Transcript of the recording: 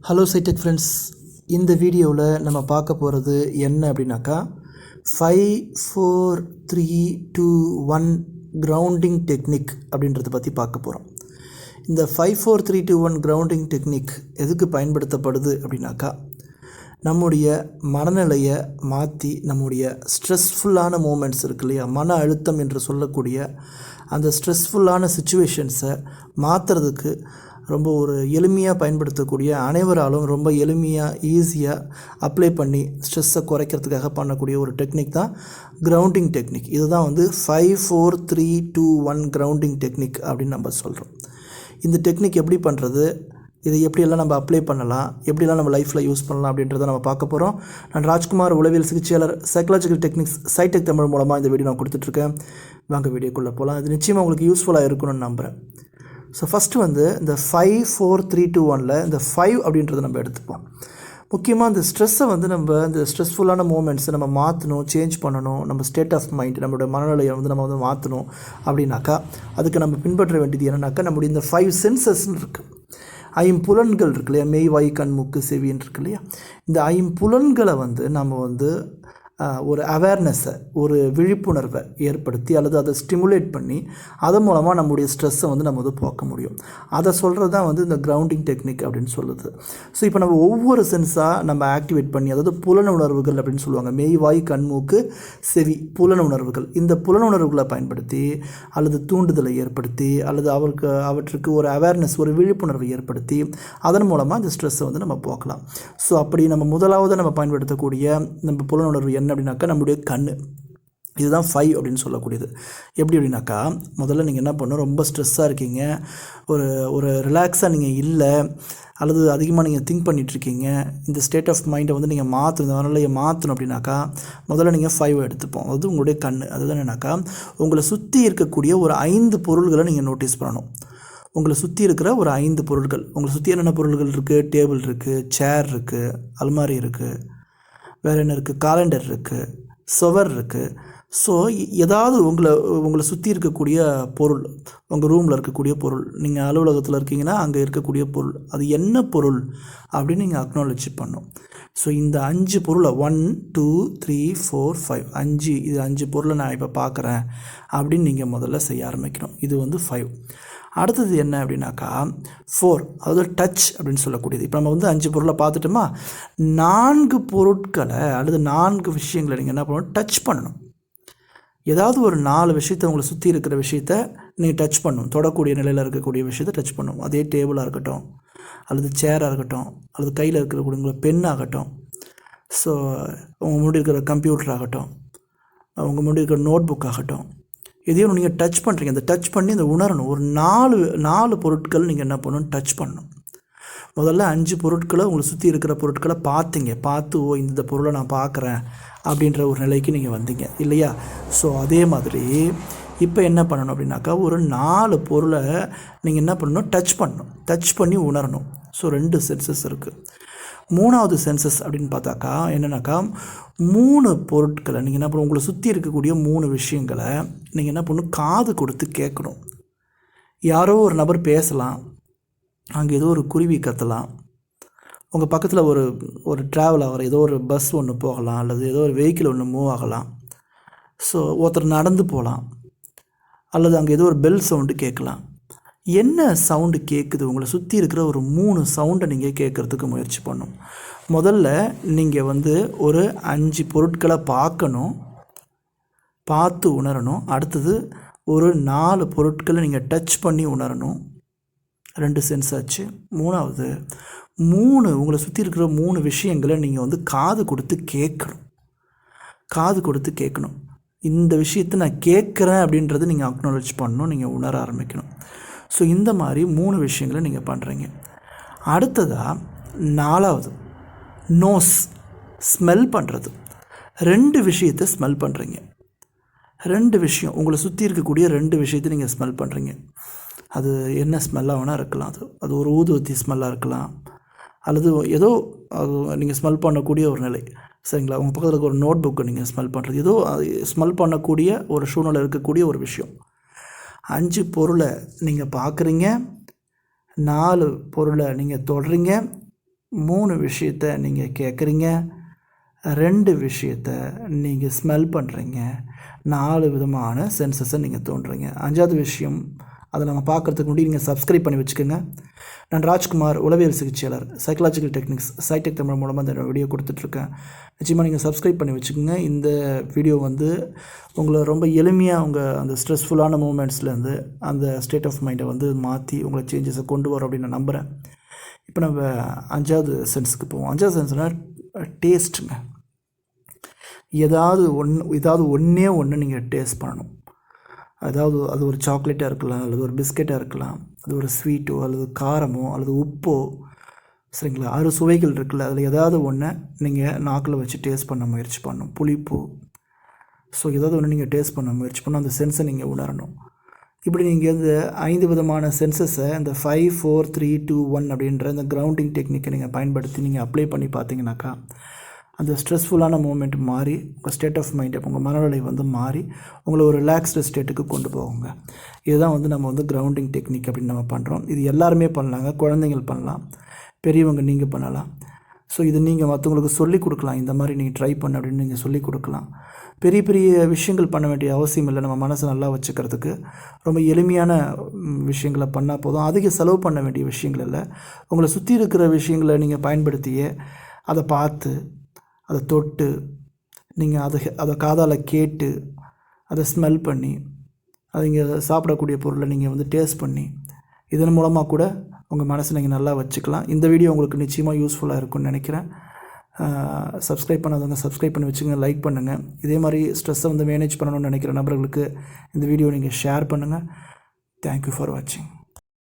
Hello சைடெக் friends, இந்த வீடியோவில் நம்ம பார்க்க போகிறது என்ன அப்படின்னாக்கா 5-4-3-2-1 கிரவுண்டிங் டெக்னிக் அப்படின்றத பற்றி பார்க்க போகிறோம். இந்த 5-4-3-2-1 கிரவுண்டிங் டெக்னிக் எதுக்கு பயன்படுத்தப்படுது அப்படின்னாக்கா, நம்முடைய மனநிலையை மாற்றி நம்முடைய ஸ்ட்ரெஸ்ஃபுல்லான மூமெண்ட்ஸ் இருக்கு இல்லையா, மன அழுத்தம் என்று சொல்லக்கூடிய அந்த ஸ்ட்ரெஸ்ஃபுல்லான சுச்சுவேஷன்ஸை மாற்றுறதுக்கு ரொம்ப ஒரு எளிமையாக பயன்படுத்தக்கூடிய, அனைவராலும் ரொம்ப எளிமையாக ஈஸியாக அப்ளை பண்ணி ஸ்ட்ரெஸ்ஸை குறைக்கிறதுக்காக பண்ணக்கூடிய ஒரு டெக்னிக் தான் கிரவுண்டிங் டெக்னிக். இதுதான் 5-4-3-2-1 கிரவுண்டிங் டெக்னிக் அப்படின்னு நம்ம சொல்கிறோம். இந்த டெக்னிக் எப்படி பண்ணுறது, இதை எப்படியெல்லாம் நம்ம அப்ளை பண்ணலாம், எப்படியெல்லாம் நம்ம லைஃப்பில் யூஸ் பண்ணலாம் அப்படின்றத நம்ம பார்க்க போகிறோம். நான் ராஜ்குமார், உளவியல் சிகிச்சையாளர், சைக்காலஜிக்கல் டெக்னிக்ஸ், சைடெக் தமிழ் மூலமாக இந்த வீடியோ நான் கொடுத்துட்ருக்கேன். வாங்க வீடியோக்குள்ளே போகலாம். இது நிச்சயமாக உங்களுக்கு யூஸ்ஃபுல்லாக இருக்கணும்னு நம்புகிறேன். ஸோ ஃபஸ்ட்டு இந்த 5-4-3-2-1 இந்த 5 அப்படின்றத நம்ம எடுத்துப்போம். முக்கியமாக இந்த ஸ்ட்ரெஸ்ஸை நம்ம இந்த ஸ்ட்ரெஸ்ஃபுல்லான மூமெண்ட்ஸை நம்ம மாற்றணும், சேஞ்ச் பண்ணணும். நம்ம ஸ்டேட் ஆஃப் மைண்ட், நம்மளுடைய மனநிலையை நம்ம மாற்றணும் அப்படின்னாக்கா, அதுக்கு நம்ம பின்பற்ற வேண்டியது என்னன்னாக்கா, நம்முடைய இந்த 5 சென்சஸ்ன்னு இருக்குது. ஐம்புலன்கள் இருக்கு இல்லையா, மெய், வாய், கண், மூக்கு, செவின்னு இருக்கு இல்லையா. இந்த ஐம்புலன்களை நம்ம ஒரு அவேர்னஸை, ஒரு விழிப்புணர்வை ஏற்படுத்தி அல்லது அதை ஸ்டிமுலேட் பண்ணி அதன் மூலமாக நம்முடைய ஸ்ட்ரெஸ்ஸை நம்ம போக்க முடியும். அதை சொல்கிறது தான் இந்த கிரவுண்டிங் டெக்னிக் அப்படின்னு சொல்லுது. ஸோ இப்போ நம்ம ஒவ்வொரு சென்ஸாக நம்ம ஆக்டிவேட் பண்ணி, அதாவது புலன உணர்வுகள் அப்படின்னு சொல்லுவாங்க. மெய், வாய், கண், மூக்கு, செவி, புலன உணர்வுகள். இந்த புலன உணர்வுகளை பயன்படுத்தி அல்லது தூண்டுதலை ஏற்படுத்தி அல்லது அவற்றுக்கு ஒரு அவேர்னஸ், ஒரு விழிப்புணர்வை ஏற்படுத்தி அதன் மூலமாக இந்த ஸ்ட்ரெஸ்ஸை நம்ம போக்கலாம். ஸோ அப்படி நம்ம முதலாவது நம்ம பயன்படுத்தக்கூடிய நம்ம புலனுணர்வு என்ன அப்படின்னாக்கா, நம்முடைய கண். இதுதான் 5 அப்படின்னு சொல்லக்கூடியது. எப்படி அப்படின்னாக்கா, முதல்ல நீங்கள் என்ன பண்ணணும், ரொம்ப ஸ்ட்ரெஸ்ஸாக இருக்கீங்க, ஒரு ரிலாக்ஸாக நீங்கள் இல்லை, அல்லது அதிகமாக நீங்கள் திங்க் பண்ணிகிட்ருக்கீங்க, இந்த ஸ்டேட் ஆஃப் மைண்டை நீங்கள் மாற்றணும், இந்த மனநிலையை மாற்றணும் அப்படின்னாக்கா, முதல்ல நீங்கள் 5 எடுத்துப்போம். அதாவது உங்களுடைய கண். அதுதான் என்னன்னாக்கா, உங்களை சுற்றி இருக்கக்கூடிய ஒரு 5 பொருள்களை நீங்கள் நோட்டீஸ் பண்ணணும். உங்களை சுற்றி இருக்கிற ஒரு 5 பொருட்கள். உங்களை சுற்றி என்னென்ன பொருள்கள் இருக்குது? டேபிள் இருக்குது, சேர் இருக்குது, அல்மாரி இருக்குது, வேறு என்ன இருக்குது, காலண்டர் இருக்குது, சுவர் இருக்குது. ஸோ ஏதாவது உங்களை சுற்றி இருக்கக்கூடிய பொருள், உங்கள் ரூமில் இருக்கக்கூடிய பொருள், நீங்கள் அலுவலகத்தில் இருக்கீங்கன்னா அங்கே இருக்கக்கூடிய பொருள், அது என்ன பொருள் அப்படின்னு நீங்கள் அக்னாலஜ் பண்ணணும். ஸோ இந்த 5 பொருளை 1, 2, 3, 4, 5 இது 5 பொருளை நான் இப்போ பார்க்குறேன் அப்படின்னு நீங்கள் முதல்ல செய்ய ஆரம்பிக்கணும். இது 5. அடுத்தது என்ன அப்படின்னாக்கா 4, அதாவது டச் அப்படின்னு சொல்லக்கூடியது. இப்போ நம்ம 5 பொருளை பார்த்துட்டோமா, 4 பொருட்களை அல்லது 4 விஷயங்களை நீங்கள் என்ன பண்ணணும், டச் பண்ணணும். ஏதாவது ஒரு 4 விஷயத்தை, உங்களை சுற்றி இருக்கிற விஷயத்தை நீங்கள் டச் பண்ணணும். தொடக்கூடிய நிலையில் இருக்கக்கூடிய விஷயத்தை டச் பண்ணணும். அதே டேபிளாக இருக்கட்டும், அல்லது சேராக இருக்கட்டும், அல்லது கையில் இருக்கக்கூடிய உங்களை பெண்ணாகட்டும், ஸோ உங்கள் முன்னாடி இருக்கிற கம்ப்யூட்டர் ஆகட்டும், உங்கள் முன்னாடி இருக்கிற நோட் புக் ஆகட்டும், எதையும் நீங்கள் டச் பண்ணுறீங்க. அந்த டச் பண்ணி அந்த உணரணும். ஒரு 4 பொருட்கள் நீங்கள் என்ன பண்ணணும், டச் பண்ணணும். முதல்ல 5 பொருட்களை, உங்களை சுற்றி இருக்கிற பொருட்களை பார்த்து ஓ இந்த பொருளை நான் பார்க்குறேன் அப்படின்ற ஒரு நிலைக்கு நீங்கள் வந்தீங்க இல்லையா. ஸோ அதே மாதிரி இப்போ என்ன பண்ணணும் அப்படின்னாக்கா, ஒரு 4 பொருளை நீங்கள் என்ன பண்ணணும், டச் பண்ணி உணரணும். ஸோ 2 சென்சஸ் இருக்குது. 3வது சென்சஸ் அப்படின்னு பார்த்தாக்கா என்னென்னாக்கா, 3 பொருட்களை நீங்கள் என்ன பண்ணணும், உங்களை சுற்றி இருக்கக்கூடிய 3 விஷயங்களை நீங்கள் என்ன பண்ணணும், காது கொடுத்து கேட்கணும். யாரோ ஒரு நபர் பேசலாம், அங்கே ஏதோ ஒரு குருவி கத்தலாம், உங்கள் பக்கத்தில் ஒரு ட்ராவல் ஆகிற ஏதோ ஒரு பஸ் ஒன்று போகலாம், அல்லது ஏதோ ஒரு வெஹிக்கிள் ஒன்று மூவ் ஆகலாம். ஸோ ஒருத்தர் நடந்து போகலாம், அல்லது அங்கே ஏதோ ஒரு பெல் சவுண்டு கேட்கலாம். என்ன சவுண்டு கேட்குது, உங்களை சுற்றி இருக்கிற ஒரு 3 சவுண்டை நீங்கள் கேட்குறதுக்கு முயற்சி பண்ணணும். முதல்ல நீங்கள் ஒரு 5 பொருட்களை பார்த்து உணரணும். அடுத்தது ஒரு 4 பொருட்களை நீங்கள் டச் பண்ணி உணரணும். 2 சென்ஸ் ஆச்சு. 3வது 3 உங்களை சுற்றி இருக்கிற 3 விஷயங்களை நீங்கள் காது கொடுத்து கேட்கணும். இந்த விஷயத்தை நான் கேட்குறேன் அப்படின்றத நீங்கள் அக்னாலஜ் பண்ணணும், நீங்கள் உணர ஆரம்பிக்கணும். ஸோ இந்த மாதிரி 3 விஷயங்களை நீங்கள் பண்ணுறீங்க. அடுத்ததாக 4வது நோஸ், ஸ்மெல் பண்ணுறது. 2 விஷயத்தை ஸ்மெல் பண்ணுறீங்க. 2 விஷயம், உங்களை சுற்றி இருக்கக்கூடிய 2 விஷயத்தை நீங்கள் ஸ்மெல் பண்ணுறீங்க. அது என்ன ஸ்மெல்லாக வேணால் இருக்கலாம். அது ஒரு ஊதுவத்தி ஸ்மெல்லாக இருக்கலாம், அல்லது ஏதோ நீங்கள் ஸ்மெல் பண்ணக்கூடிய ஒரு நிலை, சரிங்களா. உங்கள் பக்கத்தில் இருக்க ஒரு நோட் புக்கை நீங்கள் ஸ்மெல் பண்ணுறது, ஏதோ ஸ்மெல் பண்ணக்கூடிய ஒரு சூழ்நிலை இருக்கக்கூடிய ஒரு விஷயம். 5 பொருளை நீங்கள் பார்க்குறீங்க, 4 பொருளை நீங்கள் தொடுறீங்க, 3 விஷயத்தை நீங்கள் கேட்குறீங்க, 2 விஷயத்தை நீங்கள் ஸ்மெல் பண்ணுறீங்க, 4 விதமான சென்சஸை நீங்கள் தோன்றீங்க. 5வது விஷயம் அதை நம்ம பார்க்குறதுக்கு முன்னாடி நீங்கள் சப்ஸ்கிரைப் பண்ணி வச்சுக்கோங்க. நான் ராஜ்குமார், உளவியல் சிகிச்சையாளர், சைக்காலஜிக்கல் டெக்னிக்ஸ், சைடெக் தமிழ் மூலமாக இந்த வீடியோ கொடுத்துட்ருக்கேன். நிச்சயமாக நீங்கள் சப்ஸ்கிரைப் பண்ணி வச்சுக்கோங்க. இந்த வீடியோ வந்து உங்களை ரொம்ப எளிமையாக உங்கள் அந்த ஸ்ட்ரெஸ்ஃபுல்லான மூமெண்ட்ஸ்லேருந்து அந்த ஸ்டேட் ஆஃப் மைண்டை வந்து மாற்றி உங்களை சேஞ்சஸை கொண்டு வரும் அப்படின்னு நான் நம்புகிறேன். இப்போ நம்ம 5வது சென்ஸுக்கு போவோம். 5வது சென்ஸ்னால் டேஸ்ட்டுங்க. ஏதாவது ஒன்று நீங்கள் டேஸ்ட் பண்ணணும். அதாவது அது ஒரு சாக்லேட்டாக இருக்கலாம், அல்லது ஒரு பிஸ்கெட்டாக இருக்கலாம், அது ஒரு ஸ்வீட்டோ அல்லது காரமோ அல்லது உப்போ, சரிங்களா? 6 சுவைகள் இருக்குல்ல, அதில் ஏதாவது ஒன்று நீங்கள் நாக்கில் வச்சு டேஸ்ட் பண்ண முயற்சி பண்ணணும். புளிப்பு, ஸோ ஏதாவது ஒன்று நீங்கள் டேஸ்ட் பண்ண முயற்சி பண்ணணும். அந்த சென்ஸை நீங்கள் உணரணும். இப்படி நீங்கள் இந்த 5 விதமான சென்சஸை இந்த 5, 4, 3, 2, 1 அப்படின்ற இந்த கிரவுண்டிங் டெக்னிக்கை நீங்கள் பயன்படுத்தி நீங்கள் அப்ளை பண்ணி பார்த்தீங்கன்னாக்கா அந்த ஸ்ட்ரெஸ்ஃபுல்லான மூமெண்ட் மாறி உங்கள் ஸ்டேட் ஆஃப் மைண்ட், உங்கள் மனநிலை வந்து மாறி உங்களை ஒரு ரிலாக்ஸ்டு ஸ்டேட்டுக்கு கொண்டு போகுங்க. இதுதான் வந்து நம்ம வந்து கிரவுண்டிங் டெக்னிக் அப்படின்னு நம்ம பண்ணுறோம். இது எல்லாருமே பண்ணலாங்க. குழந்தைங்கள் பண்ணலாம், பெரியவங்க நீங்கள் பண்ணலாம். ஸோ இது நீங்கள் மற்றவங்களுக்கு சொல்லிக் கொடுக்கலாம். இந்த மாதிரி நீங்கள் ட்ரை பண்ண அப்படின்னு நீங்கள் சொல்லிக் கொடுக்கலாம். பெரிய பெரிய விஷயங்கள் பண்ண வேண்டிய அவசியம் இல்லை. நம்ம மனசை நல்லா வச்சுக்கிறதுக்கு ரொம்ப எளிமையான விஷயங்களை பண்ணால் போதும். அதிக செலவு பண்ண வேண்டிய விஷயங்கள் இல்லை. உங்களை சுற்றி இருக்கிற விஷயங்களை நீங்கள் பயன்படுத்தியே அதை பார்த்து, அதை தொட்டு, நீங்கள் அதை காதால் கேட்டு, அதை ஸ்மெல் பண்ணி, அதை இங்கே சாப்பிடக்கூடிய பொருளை நீங்கள் வந்து டேஸ்ட் பண்ணி, இதன் மூலமாக கூட உங்கள் மனசை நீங்கள் நல்லா வச்சுக்கலாம். இந்த வீடியோ உங்களுக்கு நிச்சயமாக யூஸ்ஃபுல்லாக இருக்கும்னு நினைக்கிறேன். சப்ஸ்கிரைப் பண்ணாதவங்க சப்ஸ்கிரைப் பண்ணி வச்சுக்கோங்க, லைக் பண்ணுங்கள். இதே மாதிரி ஸ்ட்ரெஸ்ஸை வந்து மேனேஜ் பண்ணணும்னு நினைக்கிற நபர்களுக்கு இந்த வீடியோ நீங்கள் ஷேர் பண்ணுங்கள். தேங்க்யூ ஃபார் வாட்சிங்.